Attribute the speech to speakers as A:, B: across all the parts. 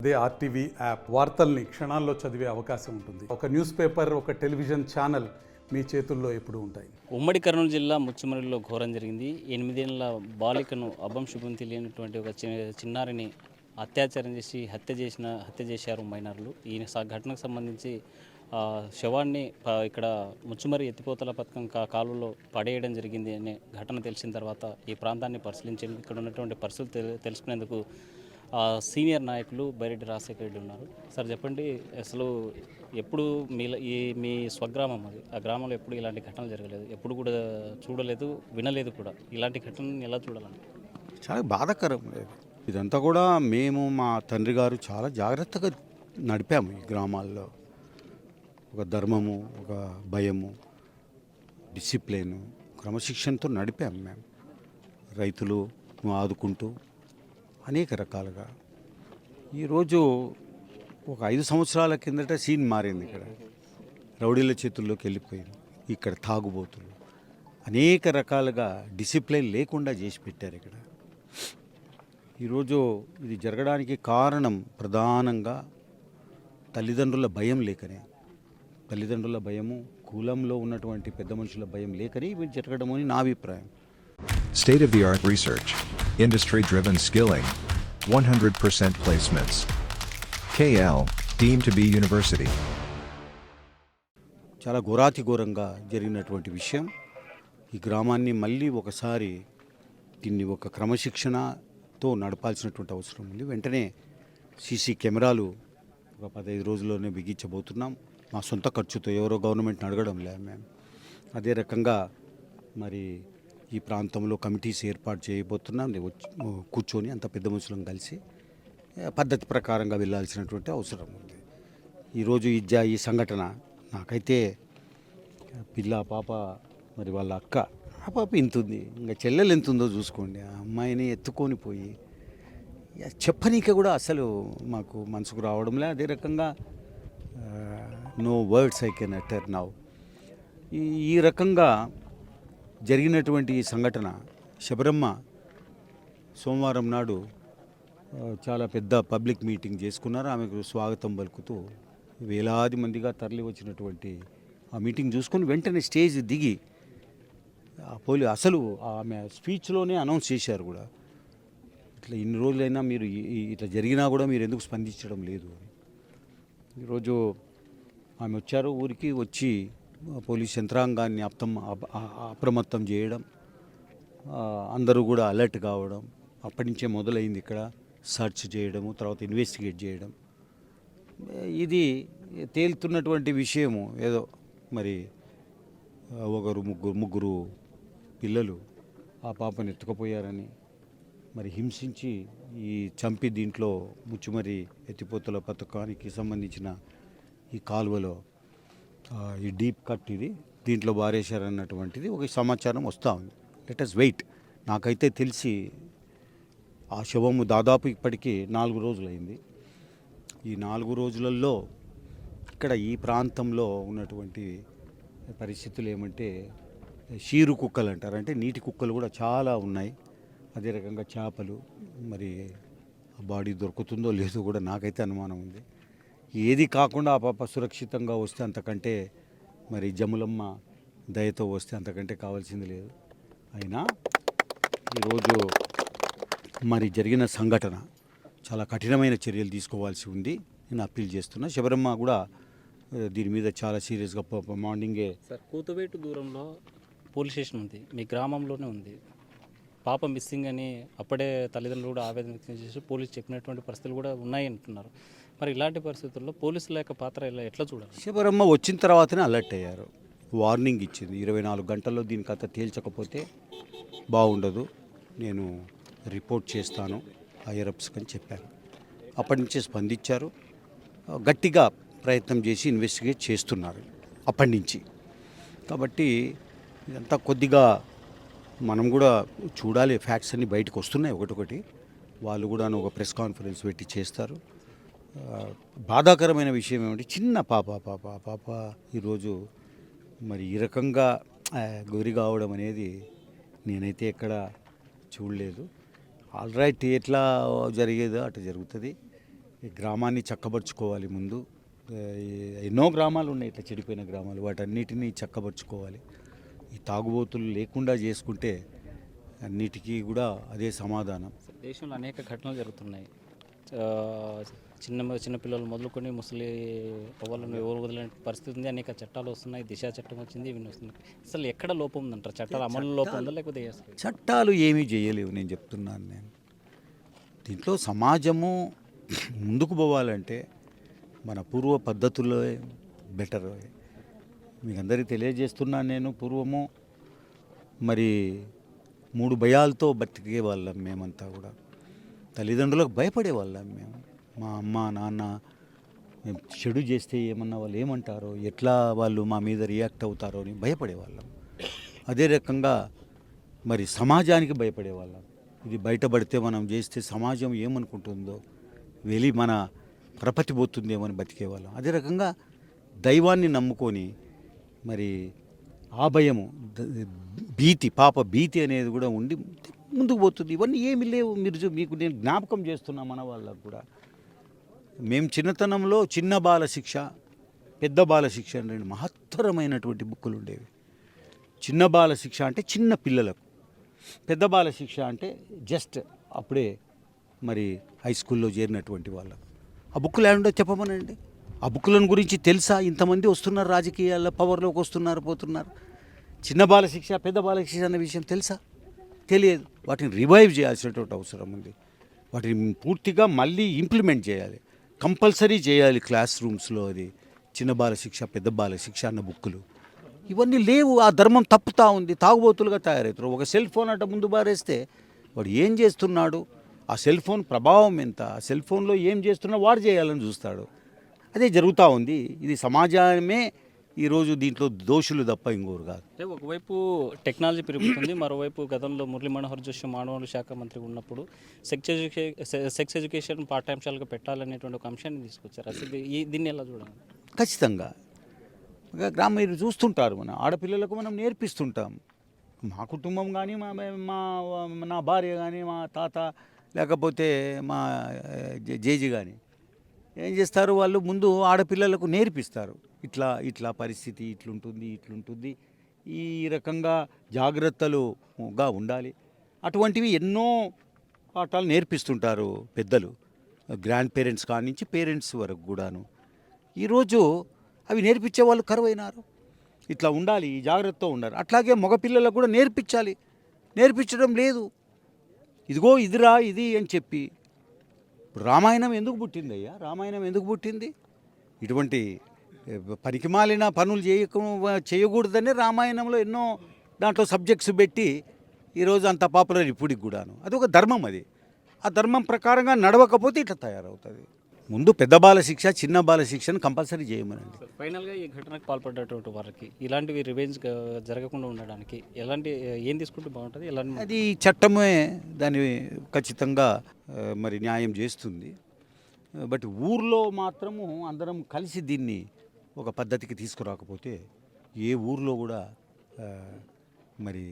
A: అదే RTV app వార్తల్ని క్షణాల్లో చదివే అవకాశం ఉంటుంది. ఒక న్యూస్ పేపర్, ఒక టెలివిజన్ ఛానల్ మీ చేతుల్లో ఎప్పుడూ ఉంటాయి.
B: ఉమ్మడి కర్నూలు జిల్లా ముచ్చుమరిలో ఘోరం జరిగింది. 8 ఏళ్ల బాలికను అభం శుభం తెలియనటువంటి ఒక చిన్నారిని అత్యాచారం చేసి హత్య చేశారు మైనర్లు. ఈ ఘటనకు సంబంధించి శవాన్ని ఇక్కడ ముచ్చుమరి ఎత్తిపోతల పథకం కాలువలో పడేయడం జరిగింది అనే ఘటన తెలిసిన తర్వాత ఈ ప్రాంతాన్ని పరిశీలించేందుకు ఇక్కడ ఉన్నటువంటి పరిస్థితులు తెలుసుకునేందుకు సీనియర్ నాయకులు బైరెడ్డి రాజశేఖర రెడ్డి ఉన్నారు. సార్ చెప్పండి, అసలు ఎప్పుడు మీ స్వగ్రామం అది, ఆ గ్రామంలో ఎప్పుడు ఇలాంటి ఘటనలు జరగలేదు, ఎప్పుడు కూడా చూడలేదు, వినలేదు కూడా. ఇలాంటి ఘటనని ఎలా చూడాలండి?
C: చాలా బాధాకరం. ఇదంతా కూడా మేము మా తండ్రి గారు చాలా జాగ్రత్తగా నడిపాము. ఈ గ్రామాల్లో ఒక ధర్మము, ఒక భయము, డిసిప్లిన్, క్రమశిక్షణతో నడిపాము మేము. రైతులు ఆదుకుంటూ అనేక రకాలుగా. ఈరోజు ఒక 5 సంవత్సరాల కిందట సీన్ మారింది. ఇక్కడ రౌడీల చేతుల్లోకి వెళ్ళిపోయింది. ఇక్కడ తాగుబోతులు అనేక రకాలుగా డిసిప్లిన్ లేకుండా చేసి పెట్టారు. ఇక్కడ ఈరోజు ఇది జరగడానికి కారణం ప్రధానంగా తల్లిదండ్రుల భయం లేకనే. తల్లిదండ్రుల భయము, కులంలో ఉన్నటువంటి పెద్ద మనుషుల భయం లేకనే ఇవి జరగడం అని నా అభిప్రాయం.
D: State-of-the-art research, industry-driven skilling, 100% placements. KL, deemed to be university.
C: చాలా ఘోరాతిఘోరంగా జరిగినటువంటి విషయం. ఈ గ్రామాన్ని మళ్ళీ ఒకసారి దీన్ని ఒక క్రమశిక్షణతో నడపాల్సినటువంటి అవసరం ఉంది. వెంటనే సీసీ కెమెరాలు ఒక 15 రోజుల్లోనే బిగించబోతున్నాం. మా సొంత ఖర్చుతో, ఎవరో గవర్నమెంట్ని అడగడం లేదు మేము. అదే రకంగా మరి ఈ ప్రాంతంలో కమిటీస్ ఏర్పాటు చేయబోతున్నాం. కూర్చొని అంత పెద్ద మనుషులను కలిసి పద్ధతి ప్రకారంగా వెళ్ళాల్సినటువంటి అవసరం ఉంది. ఈరోజు ఈ సంఘటన నాకైతే పిల్ల పాప, మరి వాళ్ళ అక్క, ఆ పాప ఇంతుంది, ఇంకా చెల్లెలు ఎంత ఉందో చూసుకోండి. ఆ అమ్మాయిని ఎత్తుకొని పోయి చెప్పనీక కూడా అసలు మాకు మనసుకు రావడం లే. అదే రకంగా no words I can utter now. ఈ రకంగా జరిగినటువంటి ఈ సంఘటన, శబరమ్మ సోమవారం నాడు చాలా పెద్ద పబ్లిక్ మీటింగ్ చేసుకున్నారు. ఆమెకు స్వాగతం పలుకుతూ వేలాది మందిగా తరలి వచ్చినటువంటి ఆ మీటింగ్ చూసుకొని వెంటనే స్టేజ్ దిగి అసలు ఆమె స్పీచ్లోనే అనౌన్స్ చేశారు కూడా, ఇట్లా ఇన్ని రోజులైనా మీరు ఇట్లా జరిగినా కూడా మీరు ఎందుకు స్పందించడం లేదు అని. ఈరోజు ఆమె వచ్చారు, ఊరికి వచ్చి పోలీస్ యంత్రాంగాన్ని అప్రమత్తం చేయడం, అందరూ కూడా అలర్ట్ కావడం, అప్పటి నుంచే మొదలైంది ఇక్కడ సర్చ్ చేయడము, తర్వాత ఇన్వెస్టిగేట్ చేయడం. ఇది తేలుతున్నటువంటి విషయము ఏదో మరి ఒకరు ముగ్గురు పిల్లలు ఆ పాపను ఎత్తుకుపోయారని, మరి హింసించి చంపి దీంట్లో ముచ్చుమరి ఎత్తిపోతల పథకానికి సంబంధించిన ఈ కాలువలో ఈ డీప్ కట్ దీంట్లో బారేశారన్నటువంటిది ఒక సమాచారం వస్తూ ఉంది. Let us wait. నాకైతే తెలిసి ఆ శవము దాదాపు ఇప్పటికీ 4 రోజులైంది. ఈ 4 రోజులలో ఇక్కడ ఈ ప్రాంతంలో ఉన్నటువంటి పరిస్థితులు ఏమంటే, షీరు కుక్కలు అంటారు, అంటే నీటి కుక్కలు కూడా చాలా ఉన్నాయి. అదే రకంగా చేపలు, మరి బాడీ దొరుకుతుందో లేదో కూడా నాకైతే అనుమానం ఉంది. ఏది కాకుండా ఆ పాప సురక్షితంగా వస్తే అంతకంటే, మరి జములమ్మ దయతో వస్తే అంతకంటే కావాల్సింది లేదు. అయినా ఈరోజు మరి జరిగిన సంఘటన చాలా కఠినమైన చర్యలు తీసుకోవాల్సి ఉంది. నేను అప్పీల్ చేస్తున్నా. శబరమ్మ కూడా దీని మీద చాలా సీరియస్గా మార్నింగే.
B: సార్, కూతవేటు దూరంలో పోలీస్ స్టేషన్ ఉంది, మీ గ్రామంలోనే ఉంది. పాప మిస్సింగ్ అని అప్పుడే తల్లిదండ్రులు కూడా ఆవేదన వ్యక్తం చేసి పోలీసు చెప్పినటువంటి పరిస్థితులు కూడా ఉన్నాయి అంటున్నారు. మరి ఇలాంటి పరిస్థితుల్లో పోలీసుల యొక్క పాత్ర ఎట్లా చూడాలి?
C: శబరమ్మ వచ్చిన తర్వాతనే అలర్ట్ అయ్యారు, వార్నింగ్ ఇచ్చింది. 24 గంటల్లో దీని కథ తేల్చకపోతే బాగుండదు, నేను రిపోర్ట్ చేస్తాను హైయర్ అప్స్కి అని చెప్పాను. అప్పటి నుంచే స్పందించారు, గట్టిగా ప్రయత్నం చేసి ఇన్వెస్టిగేట్ చేస్తున్నారు అప్పటి నుంచి. కాబట్టి ఇదంతా కొద్దిగా మనం కూడా చూడాలి. ఫ్యాక్ట్స్ అన్నీ బయటకు వస్తున్నాయి ఒకటొకటి. వాళ్ళు కూడా ఒక ప్రెస్ కాన్ఫరెన్స్ పెట్టి చేస్తారు. బాధాకరమైన విషయం ఏమిటి, చిన్న పాప ఈరోజు మరి ఈ రకంగా గురి కావడం అనేది నేనైతే ఎక్కడ చూడలేదు. ఆల్ రైట్, ఎట్లా జరిగేదో అటు జరుగుతుంది. ఈ గ్రామాన్ని చక్కబరుచుకోవాలి ముందు. ఎన్నో గ్రామాలు ఉన్నాయి ఇట్లా చెడిపోయిన గ్రామాలు, వాటన్నిటినీ చక్కబరుచుకోవాలి. ఈ తాగుబోతులు లేకుండా చేసుకుంటే అన్నిటికీ కూడా అదే సమాధానం.
B: దేశంలో అనేక ఘటనలు జరుగుతున్నాయి. ఆ, చిన్న పిల్లలు మొదలుకొని ముసలి వాళ్ళను ఎవరు వదిలేని పరిస్థితి ఉంది. అనేక చట్టాలు వస్తున్నాయి, దిశ చట్టం వచ్చింది, ఇవి వస్తున్నాయి. అసలు ఎక్కడ లోపం ఉందంటారు? చట్టాల అమలు లోపం ఉందా లేకపోతే
C: చట్టాలు ఏమీ చేయలేవు, నేను చెప్తున్నాను. నేను దీంట్లో సమాజము ముందుకు పోవాలంటే మన పూర్వ పద్ధతుల్లో బెటర్. మీకు అందరికీ తెలియజేస్తున్నాను, నేను పూర్వము మరి 3 భయాలతో బతికే వాళ్ళం మేమంతా కూడా. తల్లిదండ్రులకు భయపడేవాళ్ళం మేము. మా అమ్మ నాన్న మేము చెడు చేస్తే ఏమన్నా వాళ్ళు ఏమంటారో, ఎట్లా వాళ్ళు మా మీద రియాక్ట్ అవుతారో అని భయపడేవాళ్ళం. అదే రకంగా మరి సమాజానికి భయపడేవాళ్ళం. ఇది బయటపడితే మనం చేస్తే సమాజం ఏమనుకుంటుందో, వెళ్ళి మన ప్రపతి పోతుందేమో అని బతికేవాళ్ళం. అదే రకంగా దైవాన్ని నమ్ముకొని మరి ఆ భయము, భీతి అనేది కూడా ఉండి ముందుకు పోతుంది. ఇవన్నీ ఏమి లేవు. మీకు నేను జ్ఞాపకం చేస్తున్నా మన వాళ్ళకు కూడా. మేము చిన్నతనంలో చిన్న బాల శిక్ష, పెద్ద బాల శిక్ష అని 2 మహత్తరమైనటువంటి బుక్కులు ఉండేవి. చిన్న బాల శిక్ష అంటే చిన్న పిల్లలకు, పెద్ద బాల శిక్ష అంటే జస్ట్ అప్పుడే మరి హై స్కూల్లో చేరినటువంటి వాళ్ళకు. ఆ బుక్కులు ఏముండో చెప్పమనండి. ఆ బుక్కులను గురించి తెలుసా? ఇంతమంది వస్తున్నారు రాజకీయాల్లో, పవర్లోకి వస్తున్నారు పోతున్నారు. చిన్న బాల శిక్ష, పెద్ద బాల శిక్ష అన్న విషయం తెలుసా? తెలియదు. వాటిని రివైవ్ చేయాల్సినటువంటి అవసరం ఉంది. వాటిని పూర్తిగా మళ్ళీ ఇంప్లిమెంట్ చేయాలి, కంపల్సరీ చేయాలి క్లాస్ రూమ్స్లో. అది చిన్న బాల శిక్ష, పెద్ద బాల శిక్ష అన్న బుక్కులు ఇవన్నీ లేవు. ఆ ధర్మం తప్పుతూ ఉంది. తాగుబోతులుగా తయారవుతారు. ఒక సెల్ ఫోన్ అట్ట ముందు బారేస్తే వాడు ఏం చేస్తున్నాడు, ఆ సెల్ ఫోన్ ప్రభావం ఎంత, ఆ సెల్ ఫోన్లో ఏం చేస్తున్నా వాడు చేయాలని చూస్తాడు. అదే జరుగుతూ ఉంది. ఇది సమాజమే ఈరోజు దీంట్లో దోషులు తప్ప ఇంకోరు కాదు.
B: అంటే ఒకవైపు టెక్నాలజీ పెరుగుతుంది, మరోవైపు గతంలో మురళీ మనోహర్ జోషి మానవ శాఖ మంత్రి ఉన్నప్పుడు సెక్స్ ఎడ్యుకేషన్ పాఠ్యాంశాలుగా పెట్టాలనేటువంటి ఒక అంశాన్ని తీసుకొచ్చారు. అసలు దీన్ని ఎలా చూడాలి?
C: ఖచ్చితంగా మీరు చూస్తుంటారు, మన ఆడపిల్లలకు మనం నేర్పిస్తుంటాం. మా కుటుంబం కానీ నా భార్య కానీ, మా తాత లేకపోతే మా జేజీ కానీ ఏం చేస్తారు, వాళ్ళు ముందు ఆడపిల్లలకు నేర్పిస్తారు. ఇట్లా పరిస్థితి ఇట్లుంటుంది, ఈ రకంగా జాగ్రత్తలుగా ఉండాలి. అటువంటివి ఎన్నో పాఠాలు నేర్పిస్తుంటారు పెద్దలు, గ్రాండ్ పేరెంట్స్ కాడి నుంచి పేరెంట్స్ వరకు కూడాను. ఈరోజు అవి నేర్పించే వాళ్ళు కరువైనారు. ఇట్లా ఉండాలి, ఈ జాగ్రత్తతో ఉండాలి. అట్లాగే మగపిల్లలకు కూడా నేర్పించాలి. నేర్పించడం లేదు. ఇదిగో ఇదిరా ఇది అని చెప్పి. రామాయణం ఎందుకు పుట్టింది అయ్యా? రామాయణం ఎందుకు పుట్టింది? ఇటువంటి పనికిమాలిన పనులు చేయకూడదని రామాయణంలో ఎన్నో దాంట్లో సబ్జెక్ట్స్ పెట్టి ఈరోజు అంత పాపులర్ ఇప్పటికి కూడాను. అది ఒక ధర్మం. అది ఆ ధర్మం ప్రకారంగా నడవకపోతే ఇట్లా తయారవుతుంది. ముందు పెద్ద బాల శిక్ష, చిన్న బాల శిక్షను కంపల్సరీ చేయమనండి.
B: ఫైనల్గా ఈ ఘటనకు పాల్పడ్డటువంటి వారికి ఇలాంటివి రివెంజ్ జరగకుండా ఉండడానికి ఏం తీసుకుంటే బాగుంటుంది?
C: అది చట్టమే దాన్ని ఖచ్చితంగా మరి న్యాయం చేస్తుంది. బట్ ఊర్లో మాత్రము అందరం కలిసి దీన్ని ఒక పద్ధతికి తీసుకురాకపోతే ఏ ఊర్లో కూడా మరి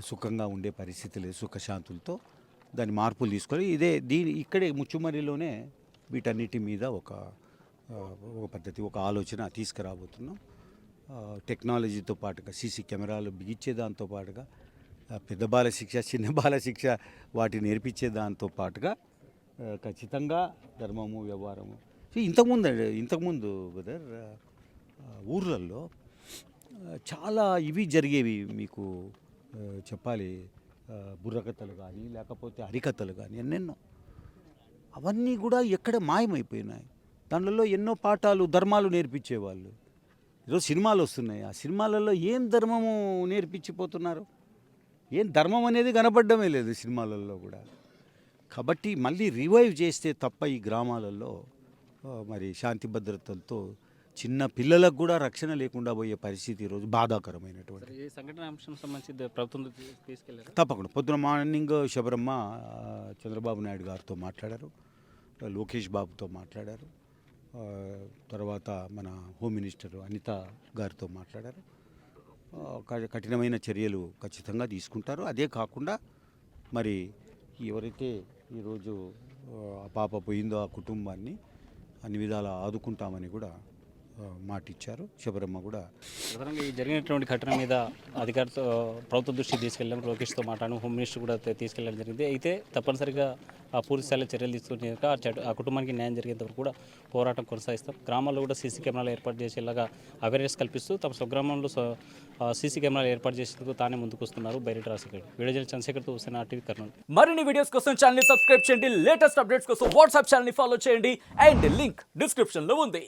C: సుఖంగా ఉండే పరిస్థితి లేదు. సుఖశాంతులతో దాని మార్పులు తీసుకొని ఇక్కడే ముచ్చుమరిలోనే వీటన్నిటి మీద ఒక పద్ధతి, ఒక ఆలోచన తీసుకురాబోతున్నాం. టెక్నాలజీతో పాటుగా సీసీ కెమెరాలు బిగించే దాంతో పాటుగా పెద్ద బాల శిక్ష, చిన్న బాల శిక్ష వాటి నేర్పించే దాంతో పాటుగా ఖచ్చితంగా ధర్మము, వ్యవహారము. ఇంతకుముందు బ్రదర్ ఊర్లలో చాలా ఇవి జరిగేవి. మీకు చెప్పాలి, బుర్రకథలు కానీ లేకపోతే హరికథలు కానీ ఎన్నెన్నో, అవన్నీ కూడా ఎక్కడ మాయమైపోయినాయి. దానిలో ఎన్నో పాఠాలు, ధర్మాలు నేర్పించేవాళ్ళు. ఈరోజు సినిమాలు వస్తున్నాయి. ఆ సినిమాలలో ఏం ధర్మము నేర్పించిపోతున్నారు? ఏం ధర్మం అనేది కనపడమే లేదు సినిమాలలో కూడా. కాబట్టి మళ్ళీ రివైవ్ చేస్తే తప్ప ఈ గ్రామాలలో మరి శాంతి భద్రతలతో చిన్న పిల్లలకు కూడా రక్షణ లేకుండా పోయే పరిస్థితి ఈరోజు బాధాకరమైనటువంటి.
B: ఈ సంఘటన అంశం సంబంధించి ప్రభుత్వం తీసుకెళ్లారు.
C: తప్పకుండా పొద్దున మార్నింగ్ శబరమ్మ చంద్రబాబు నాయుడు గారితో మాట్లాడారు, లోకేష్ బాబుతో మాట్లాడారు, తర్వాత మన హోమ్ మినిస్టర్ అనిత గారితో మాట్లాడారు. కఠినమైన చర్యలు ఖచ్చితంగా తీసుకుంటారు. అదే కాకుండా మరి ఎవరైతే ఈరోజు ఆ పాప పోయిందో ఆ కుటుంబాన్ని అన్ని విధాలా ఆదుకుంటామని కూడా మాట ఇచ్చారు. శబరమ్మ కూడా
B: ప్రధానంగా ఈ జరిగినటువంటి ఘటన మీద అధికారితో ప్రభుత్వ దృష్టికి తీసుకెళ్ళాం, లోకేష్తో మాట్లాడడం, హోమ్ మినిస్టర్ కూడా తీసుకెళ్ళడం జరిగింది. అయితే తప్పనిసరిగా ఆ పూర్తి స్థాయిలో చర్యలు తీసుకునే ఆ కుటుంబానికి న్యాయం జరిగేంత వరకు కూడా పోరాటం కొనసాగిస్తాం. గ్రామాల్లో కూడా సీసీ కెమెరాలు ఏర్పాటు చేసేలాగా అవేర్నెస్ కల్పిస్తూ తమ స్వగ్రామంలో సీసీ కెమెరాలు ఏర్పాటు చేసేందుకు తానే ముందుకు వస్తున్నారు బైరెడ్డి రాజశేఖర్. వీడియో చంద్రశేఖర్తో హుసేన్ RTV కర్నూలు.
E: మరిన్ని వీడియోస్ కోసం ఛానల్ ని సబ్స్క్రైబ్ చేయండి, లేటెస్ట్ అప్డేట్స్ కోసం వాట్సాప్ ఛానల్ ని ఫాలో చేయండి అండ్ లింక్ డిస్క్రిప్షన్ లో ఉంది.